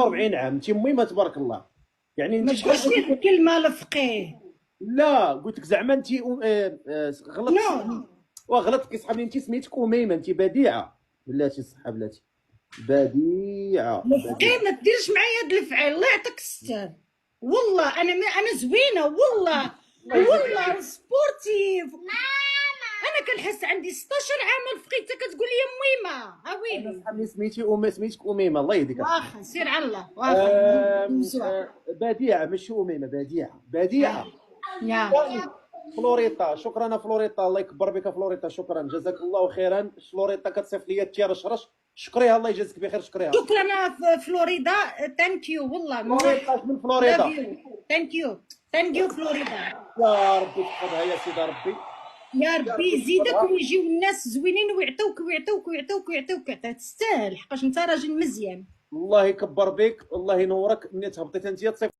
46 عام، انت مهمه تبارك الله. يعني انت ما تقولش لي الكلمه الفقيه. لا قلت لك زعما انت غلطت نو وغلطت كيصحابني، انت سميتك اميمه، انت بديعه. بلاتي صحه بلاتي، بديعه الفقيه بديعه. ما تديرش معايا هاد الفعل، الله يعطيك الستر. والله انا زوينه والله. الله يجزيك والله سبورتيف. انا كنحس عندي 16 عام الفقيه انت كتقول لي ميمه ها انا ويلي. صحابني سميتك اميمه، الله يهديك اصاحبي. واخا سير على الله واخا نمسوها. بديعه ماشي اميمه، بديعه يا بديعه. يا ثاني فلوريتا، شكرا فلوريتا، الله يكبر بك فلوريتا، شكرا جزاك الله خيرا. فلوريتا كتصيفط لي تيرشرش، شكريها الله يجازيك بخير، شكريها. شكرا فلوريدا. ثانك يو والله فلوريتا من لاف فلوريدا. يو. ثانك يو فلوريدا. يا ربي تحفظها يا سيدي ربي. يا يا ربي ربي يزيدك تحفظها. ويجيو الناس زوينين ويعطوك ويعطوك ويعطوك ويعطوك تستاهل حقاش انت راجل مزيان. الله يكبر بك، الله ينورك، ملي تهبطي انت تصيفط